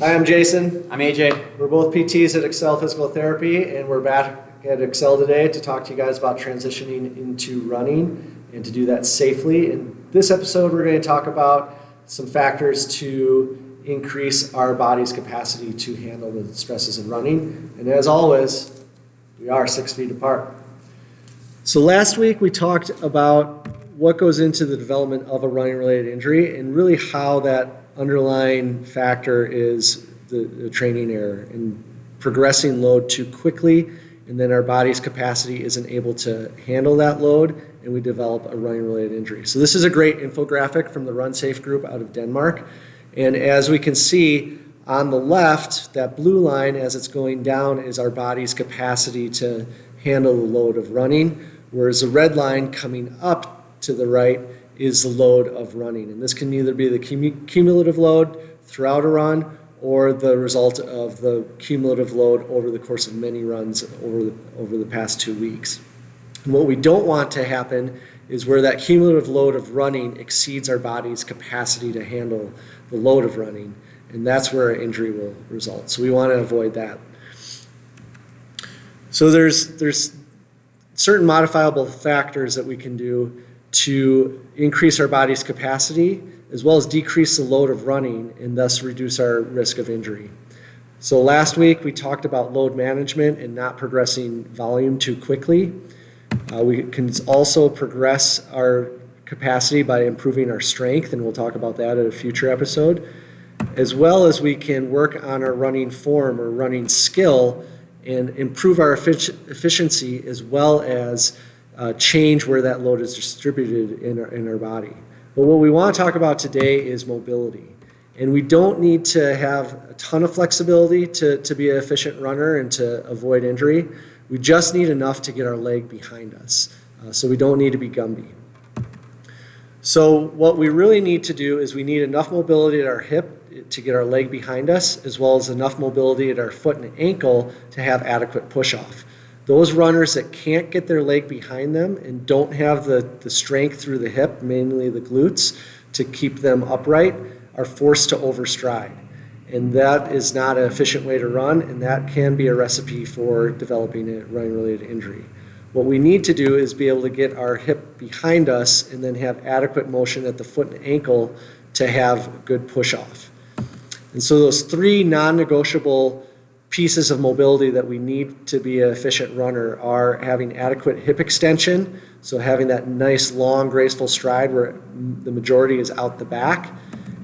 Hi, I'm Jason. I'm AJ. We're both PTs at Excel Physical Therapy, and we're back at Excel today to talk to you guys about transitioning into running and to do that safely. In this episode, we're going to talk about some factors to increase our body's capacity to handle the stresses of running. And as always, we are 6 feet apart. So last week we talked about what goes into the development of a running-related injury and really how that underlying factor is the training error and progressing load too quickly, and then our body's capacity isn't able to handle that load, and we develop a running-related injury. So this is a great infographic from the Run Safe group out of Denmark. And as we can see on the left, that blue line as it's going down is our body's capacity to handle the load of running, whereas the red line coming up to the right is the load of running. And this can either be the cumulative load throughout a run or the result of the cumulative load over the course of many runs over the past 2 weeks. And what we don't want to happen is where that cumulative load of running exceeds our body's capacity to handle the load of running, and that's where an injury will result. So we want to avoid that. So there's certain modifiable factors that we can do to increase our body's capacity as well as decrease the load of running and thus reduce our risk of injury. So last week we talked about load management and not progressing volume too quickly. We can also progress our capacity by improving our strength, and we'll talk about that in a future episode, as well as we can work on our running form or running skill and improve our efficiency as well as change where that load is distributed in our body. But what we want to talk about today is mobility. And we don't need to have a ton of flexibility to be an efficient runner and to avoid injury. We just need enough to get our leg behind us. So we don't need to be Gumby. So what we really need to do is we need enough mobility at our hip to get our leg behind us, as well as enough mobility at our foot and ankle to have adequate push-off. Those runners that can't get their leg behind them and don't have the strength through the hip, mainly the glutes, to keep them upright, are forced to overstride. And that is not an efficient way to run, and that can be a recipe for developing a running-related injury. What we need to do is be able to get our hip behind us and then have adequate motion at the foot and ankle to have good push-off. And so those three non-negotiable pieces of mobility that we need to be an efficient runner are having adequate hip extension, so having that nice, long, graceful stride where the majority is out the back,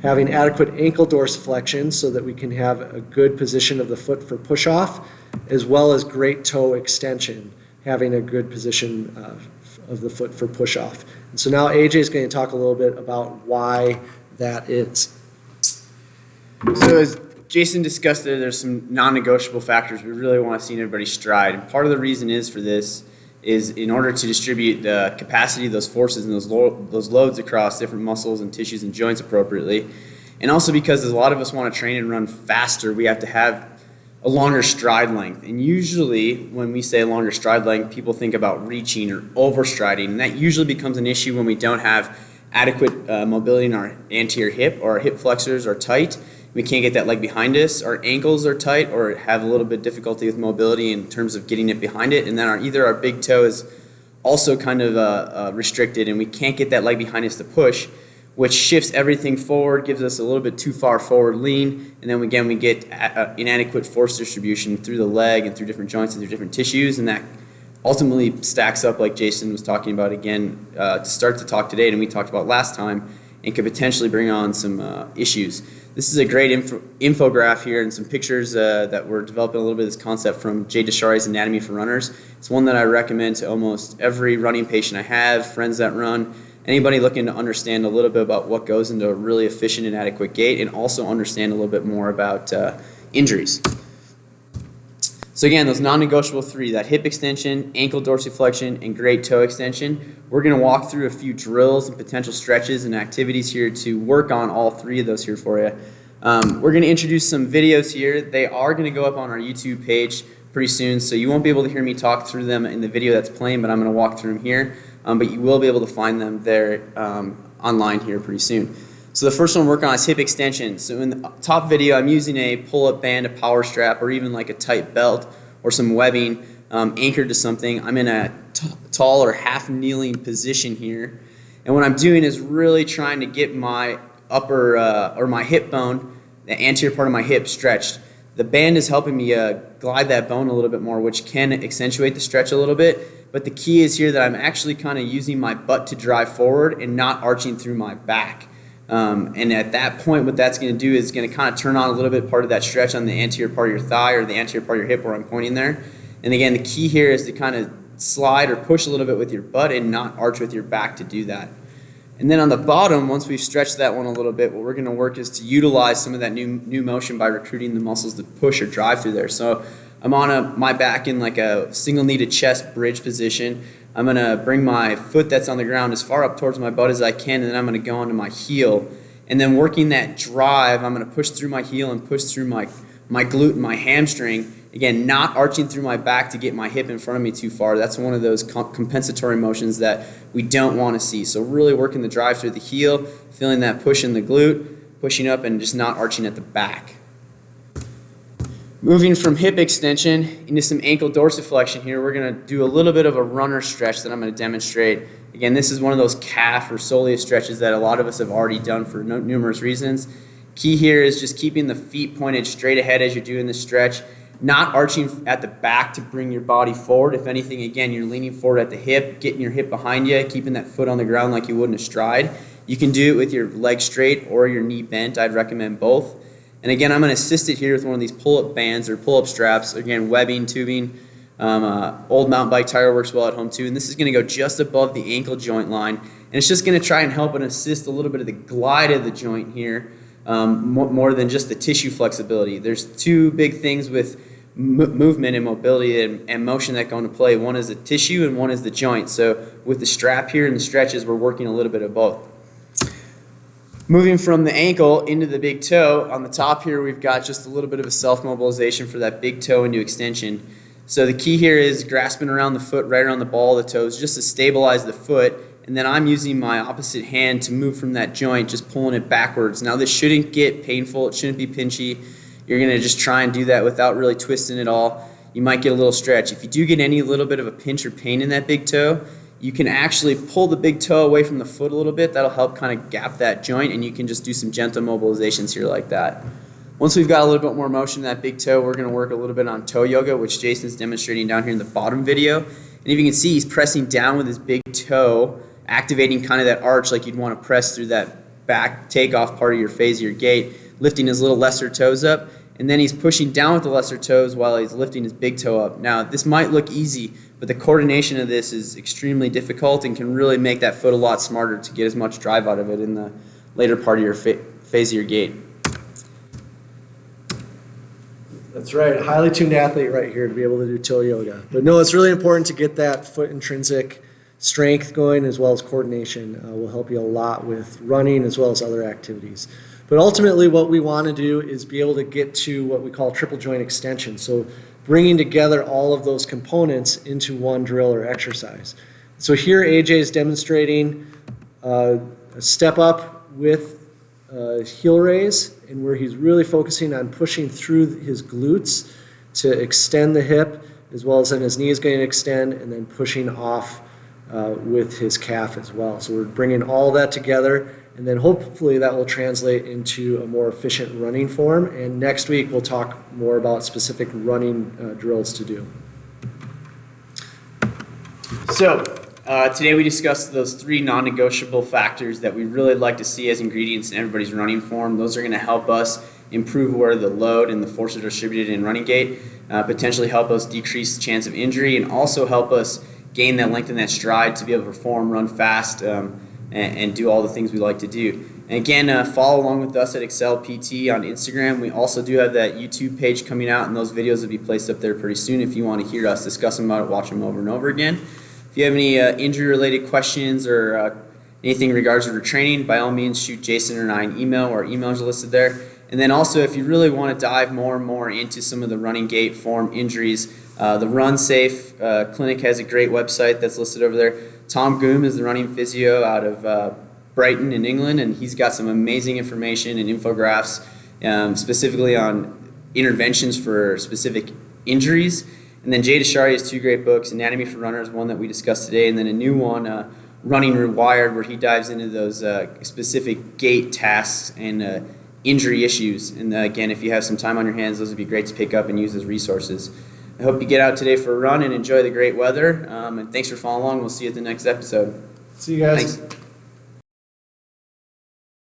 having adequate ankle dorsiflexion so that we can have a good position of the foot for push-off, as well as great toe extension, having a good position of the foot for push-off. And so now AJ is going to talk a little bit about why that is. So as Jason discussed there's some non-negotiable factors we really want to see in everybody's stride. And part of the reason for this is in order to distribute the capacity of those forces and those loads across different muscles and tissues and joints appropriately. And also because a lot of us want to train and run faster, we have to have a longer stride length. And usually when we say longer stride length, people think about reaching or overstriding. And that usually becomes an issue when we don't have adequate mobility in our anterior hip, or our hip flexors are tight. We can't get that leg behind us, our ankles are tight or have a little bit difficulty with mobility in terms of getting it behind it, and then either our big toe is also kind of restricted and we can't get that leg behind us to push, which shifts everything forward, gives us a little bit too far forward lean, and then again we get inadequate force distribution through the leg and through different joints and through different tissues, and that ultimately stacks up, like Jason was talking about again to start the talk today and we talked about last time, and could potentially bring on some issues. This is a great infograph here and some pictures that we're developing a little bit of this concept from Jay Deshari's Anatomy for Runners. It's one that I recommend to almost every running patient I have, friends that run, anybody looking to understand a little bit about what goes into a really efficient and adequate gait, and also understand a little bit more about injuries. So again, those non-negotiable three, that hip extension, ankle dorsiflexion, and great toe extension. We're going to walk through a few drills and potential stretches and activities here to work on all three of those here for you. We're going to introduce some videos here. They are going to go up on our YouTube page pretty soon, so you won't be able to hear me talk through them in the video that's playing, but I'm going to walk through them here. But you will be able to find them there online here pretty soon. So the first one we're working on is hip extension. So in the top video, I'm using a pull-up band, a power strap, or even like a tight belt or some webbing anchored to something. I'm in a tall or half kneeling position here. And what I'm doing is really trying to get my upper or my hip bone, the anterior part of my hip, stretched. The band is helping me glide that bone a little bit more, which can accentuate the stretch a little bit. But the key is here that I'm actually kind of using my butt to drive forward and not arching through my back. And at that point, what that's going to do is going to kind of turn on a little bit part of that stretch on the anterior part of your thigh or the anterior part of your hip where I'm pointing there. And again, the key here is to kind of slide or push a little bit with your butt and not arch with your back to do that. And then on the bottom, once we've stretched that one a little bit, what we're going to work is to utilize some of that new motion by recruiting the muscles to push or drive through there. So I'm on my back in like a single knee to chest bridge position. I'm going to bring my foot that's on the ground as far up towards my butt as I can, and then I'm going to go onto my heel. And then working that drive, I'm going to push through my heel and push through my glute and my hamstring. Again, not arching through my back to get my hip in front of me too far. That's one of those compensatory motions that we don't want to see. So really working the drive through the heel, feeling that push in the glute, pushing up and just not arching at the back. Moving from hip extension into some ankle dorsiflexion here, we're going to do a little bit of a runner stretch that I'm going to demonstrate. Again, this is one of those calf or soleus stretches that a lot of us have already done for numerous reasons. Key here is just keeping the feet pointed straight ahead as you're doing this stretch, not arching at the back to bring your body forward. If anything, again, you're leaning forward at the hip, getting your hip behind you, keeping that foot on the ground like you would in a stride. You can do it with your leg straight or your knee bent. I'd recommend both. And again, I'm going to assist it here with one of these pull-up bands or pull-up straps. Again, webbing, tubing. Old mountain bike tire works well at home too. And this is going to go just above the ankle joint line. And it's just going to try and help and assist a little bit of the glide of the joint here, more than just the tissue flexibility. There's two big things with movement and mobility and motion that go into play. One is the tissue and one is the joint. So with the strap here and the stretches, we're working a little bit of both. Moving from the ankle into the big toe, on the top here we've got just a little bit of a self-mobilization for that big toe into extension. So the key here is grasping around the foot, right around the ball of the toes, just to stabilize the foot. And then I'm using my opposite hand to move from that joint, just pulling it backwards. Now this shouldn't get painful, it shouldn't be pinchy. You're going to just try and do that without really twisting it all. You might get a little stretch. If you do get any little bit of a pinch or pain in that big toe, you can actually pull the big toe away from the foot a little bit. That'll help kind of gap that joint, and you can just do some gentle mobilizations here like that. Once we've got a little bit more motion in that big toe, we're going to work a little bit on toe yoga, which Jason's demonstrating down here in the bottom video. And if you can see, he's pressing down with his big toe, activating kind of that arch like you'd want to press through that back takeoff part of your phase of your gait, lifting his little lesser toes up, and then he's pushing down with the lesser toes while he's lifting his big toe up. Now, this might look easy, but the coordination of this is extremely difficult and can really make that foot a lot smarter to get as much drive out of it in the later part of your phase of your gait. That's right, highly tuned athlete right here to be able to do toe yoga. But no, it's really important to get that foot intrinsic strength going as well as coordination. Will help you a lot with running as well as other activities. But ultimately what we want to do is be able to get to what we call triple joint extension. So bringing together all of those components into one drill or exercise. So here AJ is demonstrating a step up with heel raise, and where he's really focusing on pushing through his glutes to extend the hip, as well as then his knee is going to extend, and then pushing off with his calf as well. So we're bringing all that together, and then hopefully that will translate into a more efficient running form. And next week we'll talk more about specific running drills to do. So today we discussed those three non-negotiable factors that we really like to see as ingredients in everybody's running form. Those are going to help us improve where the load and the force are distributed in running gait, potentially help us decrease the chance of injury, and also help us gain that length and that stride to be able to perform, run fast, and do all the things we like to do. And again, follow along with us at Excel PT on Instagram. We also do have that YouTube page coming out, and those videos will be placed up there pretty soon if you want to hear us discuss them about it, watch them over and over again. If you have any injury-related questions or anything in regards to your training, by all means shoot Jason or I an email. Our emails are listed there. And then also, if you really want to dive more and more into some of the running gait form injuries, the Run Safe Clinic has a great website that's listed over there. Tom Goom is the running physio out of Brighton in England, and he's got some amazing information and infographics specifically on interventions for specific injuries. And then Jay Deshari has 2 great books, Anatomy for Runners, one that we discussed today, and then a new one, Running Rewired, where he dives into those specific gait tasks and injury issues. And again, if you have some time on your hands, those would be great to pick up and use as resources. I hope you get out today for a run and enjoy the great weather. And thanks for following along. We'll see you at the next episode. See you guys. Thanks.